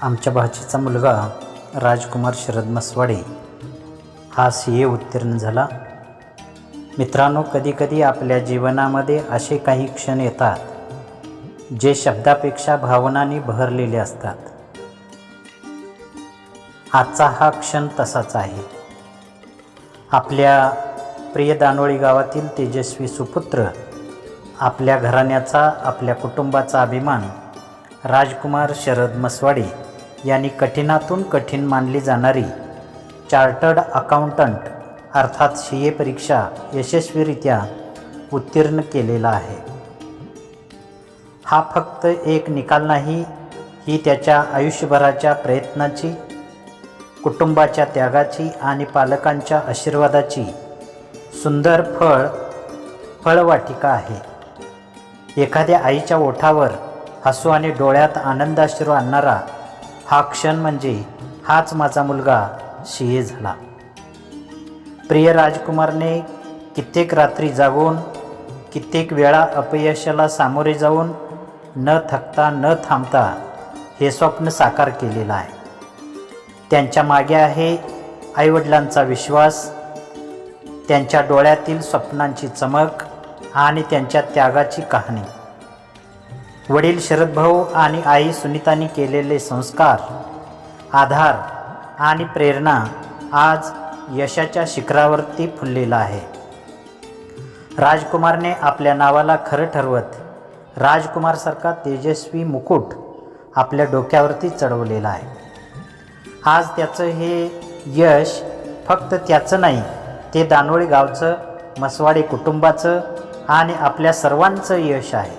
आमच्या भाचीचा मुलगा राजकुमार शरद मसवाडे हा CA उत्तीर्ण झाला। मित्रांनो, कधीकधी आपल्या जीवनामध्ये असे काही क्षण येतात जे शब्दापेक्षा भावनांनी भरलेले असतात। आजचा हा क्षण तसाच आहे। आपल्या प्रिय दानोळी गावातील तेजस्वी सुपुत्र, आपल्या घराण्याचा, आपल्या कुटुंबाचा अभिमान राजकुमार शरद मसवाडे यांनी कठीणातून कठीण मानली जाणारी चार्टर्ड अकाउंटंट अर्थात CA परीक्षा यशस्वीरित्या उत्तीर्ण केलेला आहे। हा फक्त एक निकाल नाही, ही त्याच्या आयुष्यभराच्या प्रयत्नाची, कुटुंबाच्या त्यागाची आणि पालकांच्या आशीर्वादाची सुंदर फळवाटिका आहे। एखाद्या आईच्या ओठावर हसू आणि डोळ्यात आनंदाश्रू आणणारा हा क्षण म्हणजे हाच माझा मुलगा CA झाला। प्रिय राजकुमारने कित्येक रात्री जागून, कित्येक वेळा अपयशाला सामोरे जाऊन न थकता न थांबता हे स्वप्न साकार केलेलं आहे। त्यांच्या मागे आहे आईवडिलांचा विश्वास, त्यांच्या डोळ्यातील स्वप्नांची चमक आणि त्यांच्या त्यागाची कहाणी। वडील शरद भाऊ आणि आई सुनीतांनी केलेले संस्कार, आधार आणि प्रेरणा आज यशाच्या शिखरावरती फुललेला आहे। राजकुमारने आपल्या नावाला खरं ठरवत राजकुमारसारखा तेजस्वी मुकुट आपल्या डोक्यावरती चढवलेला आहे। आज त्याचं हे यश फक्त त्याचं नाही, ते दानोळी गावचं, मसवाडे कुटुंबाचं आणि आपल्या सर्वांचं यश आहे।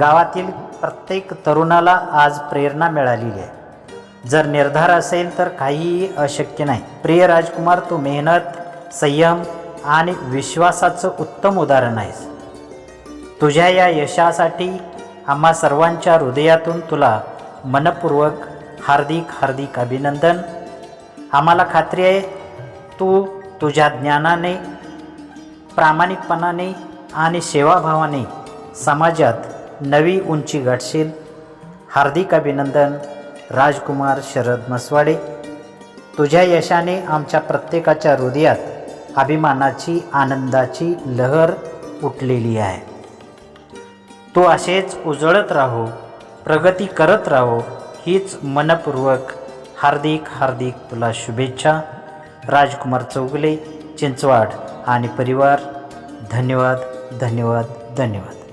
गावातील प्रत्येक तरुणाला आज प्रेरणा मिळालेली आहे। जर निर्धार असेल तर काहीही अशक्य नाही। प्रिय राजकुमार, तू मेहनत, संयम आणि विश्वासाचं उत्तम उदाहरण आहेस। तुझ्या या यशासाठी आम्हा सर्वांच्या हृदयातून तुला मनपूर्वक हार्दिक हार्दिक अभिनंदन। आम्हाला खात्री आहे तू तुझ्या ज्ञानाने, प्रामाणिकपणाने आणि सेवाभावाने समाजात नवी उंची गाठशील। हार्दिक अभिनंदन राजकुमार शरद मसवाडे। तुझ्या यशाने आमच्या प्रत्येकाच्या हृदयात अभिमानाची, आनंदाची लहर उठलेली आहे। तू असेच उजळत राहो, प्रगती करत राहो, हीच मनपूर्वक हार्दिक हार्दिक तुला शुभेच्छा। राजकुमार चौगुले, चिंचवाड आणि परिवार। धन्यवाद, धन्यवाद, धन्यवाद।